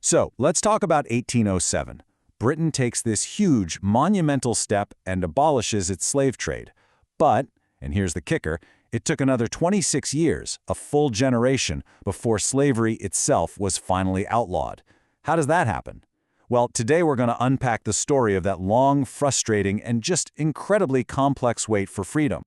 So let's talk about 1807. Britain takes this huge, monumental step and abolishes its slave trade. But, and here's the kicker, it took another 26 years, a full generation, before slavery itself was finally outlawed. How does that happen? Well, today we're going to unpack the story of that long, frustrating, and just incredibly complex wait for freedom.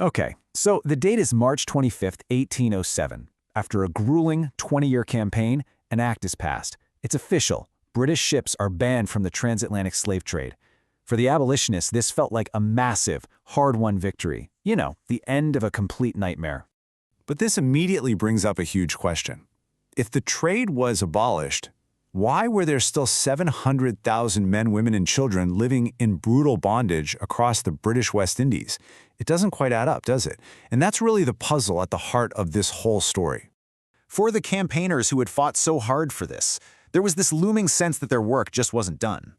Okay, so the date is March 25th, 1807. After a grueling 20-year campaign, an act is passed. It's official. British ships are banned from the transatlantic slave trade. For the abolitionists, this felt like a massive, hard-won victory. You know, the end of a complete nightmare. But this immediately brings up a huge question. If the trade was abolished, why were there still 700,000 men, women, and children living in brutal bondage across the British West Indies? It doesn't quite add up, does it? And that's really the puzzle at the heart of this whole story. For the campaigners who had fought so hard for this, there was this looming sense that their work just wasn't done.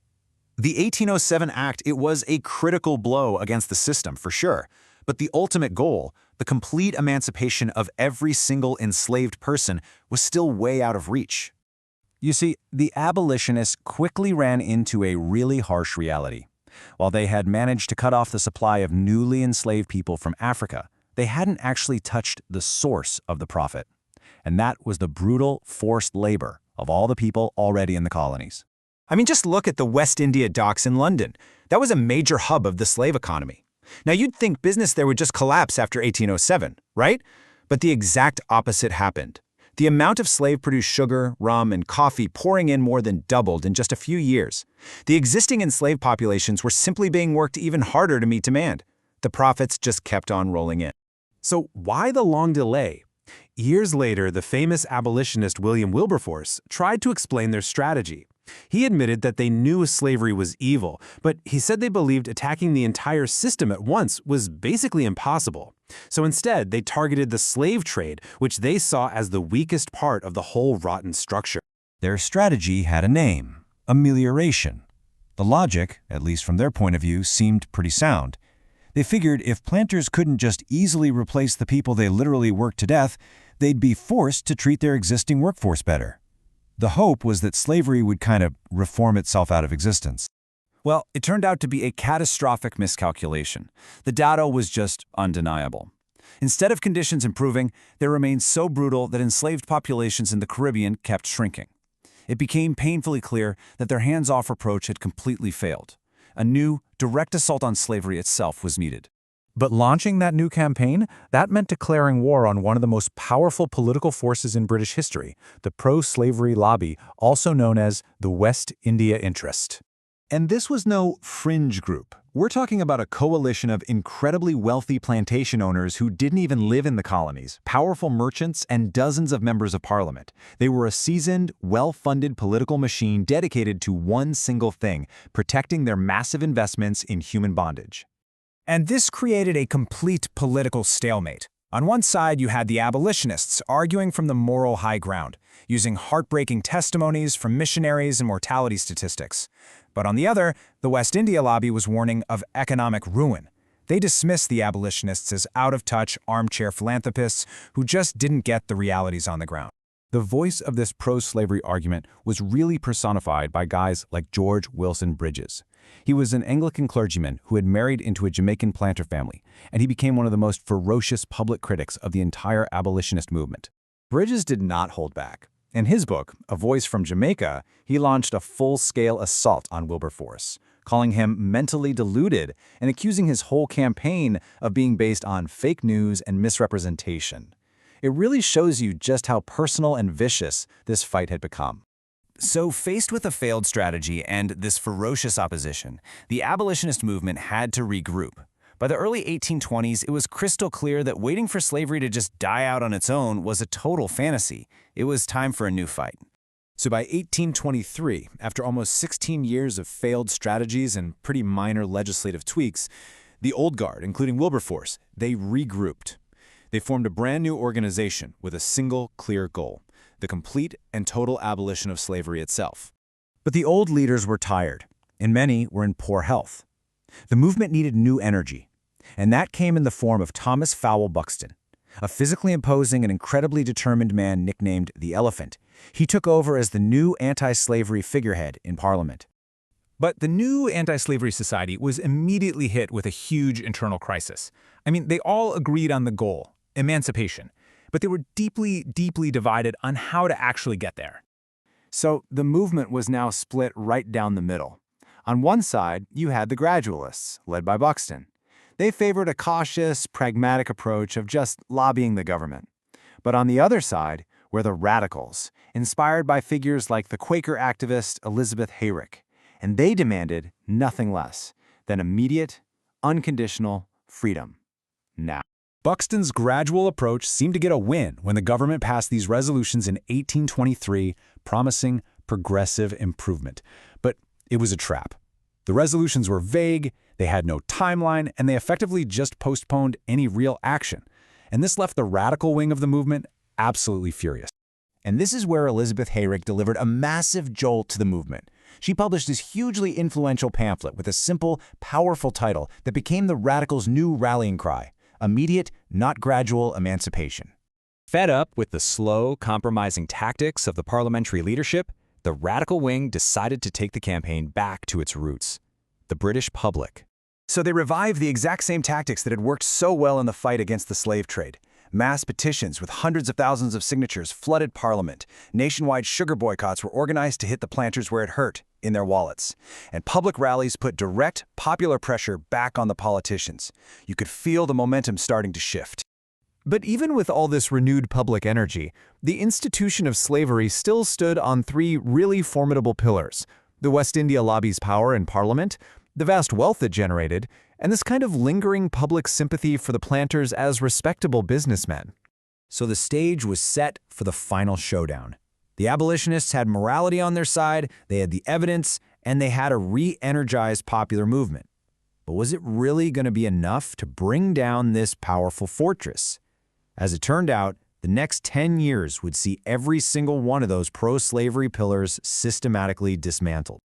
The 1807 Act, it was a critical blow against the system, for sure. But the ultimate goal, the complete emancipation of every single enslaved person, was still way out of reach. You see, the abolitionists quickly ran into a really harsh reality. While they had managed to cut off the supply of newly enslaved people from Africa, they hadn't actually touched the source of the profit. And that was the brutal, forced labor of all the people already in the colonies. I mean, just look at the West India docks in London. That was a major hub of the slave economy. Now, you'd think business there would just collapse after 1807, right? But the exact opposite happened. The amount of slave-produced sugar, rum, and coffee pouring in more than doubled in just a few years. The existing enslaved populations were simply being worked even harder to meet demand. The profits just kept on rolling in. So why the long delay? Years later, the famous abolitionist William Wilberforce tried to explain their strategy. He admitted that they knew slavery was evil, but he said they believed attacking the entire system at once was basically impossible. So instead, they targeted the slave trade, which they saw as the weakest part of the whole rotten structure. Their strategy had a name: amelioration. The logic, at least from their point of view, seemed pretty sound. They figured if planters couldn't just easily replace the people they literally worked to death, they'd be forced to treat their existing workforce better. The hope was that slavery would kind of reform itself out of existence. Well, it turned out to be a catastrophic miscalculation. The data was just undeniable. Instead of conditions improving, they remained so brutal that enslaved populations in the Caribbean kept shrinking. It became painfully clear that their hands-off approach had completely failed. A new, direct assault on slavery itself was needed. But launching that new campaign, that meant declaring war on one of the most powerful political forces in British history, the pro-slavery lobby, also known as the West India Interest. And this was no fringe group. We're talking about a coalition of incredibly wealthy plantation owners who didn't even live in the colonies, powerful merchants, and dozens of members of parliament. They were a seasoned, well-funded political machine dedicated to one single thing: protecting their massive investments in human bondage. And this created a complete political stalemate. On one side, you had the abolitionists arguing from the moral high ground, using heartbreaking testimonies from missionaries and mortality statistics. But on the other, the West India lobby was warning of economic ruin. They dismissed the abolitionists as out-of-touch, armchair philanthropists who just didn't get the realities on the ground. The voice of this pro-slavery argument was really personified by guys like George Wilson Bridges. He was an Anglican clergyman who had married into a Jamaican planter family, and he became one of the most ferocious public critics of the entire abolitionist movement. Bridges did not hold back. In his book, A Voice from Jamaica, he launched a full-scale assault on Wilberforce, calling him mentally deluded and accusing his whole campaign of being based on fake news and misrepresentation. It really shows you just how personal and vicious this fight had become. So faced with a failed strategy and this ferocious opposition, the abolitionist movement had to regroup. By the early 1820s, it was crystal clear that waiting for slavery to just die out on its own was a total fantasy. It was time for a new fight. So by 1823, after almost 16 years of failed strategies and pretty minor legislative tweaks, the old guard, including Wilberforce, they regrouped. They formed a brand new organization with a single clear goal: the complete and total abolition of slavery itself. But the old leaders were tired, and many were in poor health. The movement needed new energy, and that came in the form of Thomas Fowell Buxton, a physically imposing and incredibly determined man nicknamed the Elephant. He took over as the new anti-slavery figurehead in Parliament. But the new anti-slavery society was immediately hit with a huge internal crisis. I mean, they all agreed on the goal, emancipation, but they were deeply, deeply divided on how to actually get there. So the movement was now split right down the middle. On one side, you had the gradualists, led by Buxton. They favored a cautious, pragmatic approach of just lobbying the government. But on the other side were the radicals, inspired by figures like the Quaker activist Elizabeth Hayrick, and they demanded nothing less than immediate, unconditional freedom. Now, Buxton's gradual approach seemed to get a win when the government passed these resolutions in 1823, promising progressive improvement. But it was a trap. The resolutions were vague, they had no timeline, and they effectively just postponed any real action. And this left the radical wing of the movement absolutely furious. And this is where Elizabeth Hayrick delivered a massive jolt to the movement. She published this hugely influential pamphlet with a simple, powerful title that became the radicals' new rallying cry: immediate, not gradual emancipation. Fed up with the slow, compromising tactics of the parliamentary leadership, the radical wing decided to take the campaign back to its roots: the British public. So they revived the exact same tactics that had worked so well in the fight against the slave trade. Mass petitions with hundreds of thousands of signatures flooded Parliament. Nationwide sugar boycotts were organized to hit the planters where it hurt, in their wallets. And public rallies put direct, popular pressure back on the politicians. You could feel the momentum starting to shift. but even with all this renewed public energy, the institution of slavery still stood on three really formidable pillars: the West India lobby's power in Parliament, the vast wealth it generated, and this kind of lingering public sympathy for the planters as respectable businessmen. So the stage was set for the final showdown. The abolitionists had morality on their side, they had the evidence, and they had a re-energized popular movement. But was it really going to be enough to bring down this powerful fortress? As it turned out, the next 10 years would see every single one of those pro-slavery pillars systematically dismantled.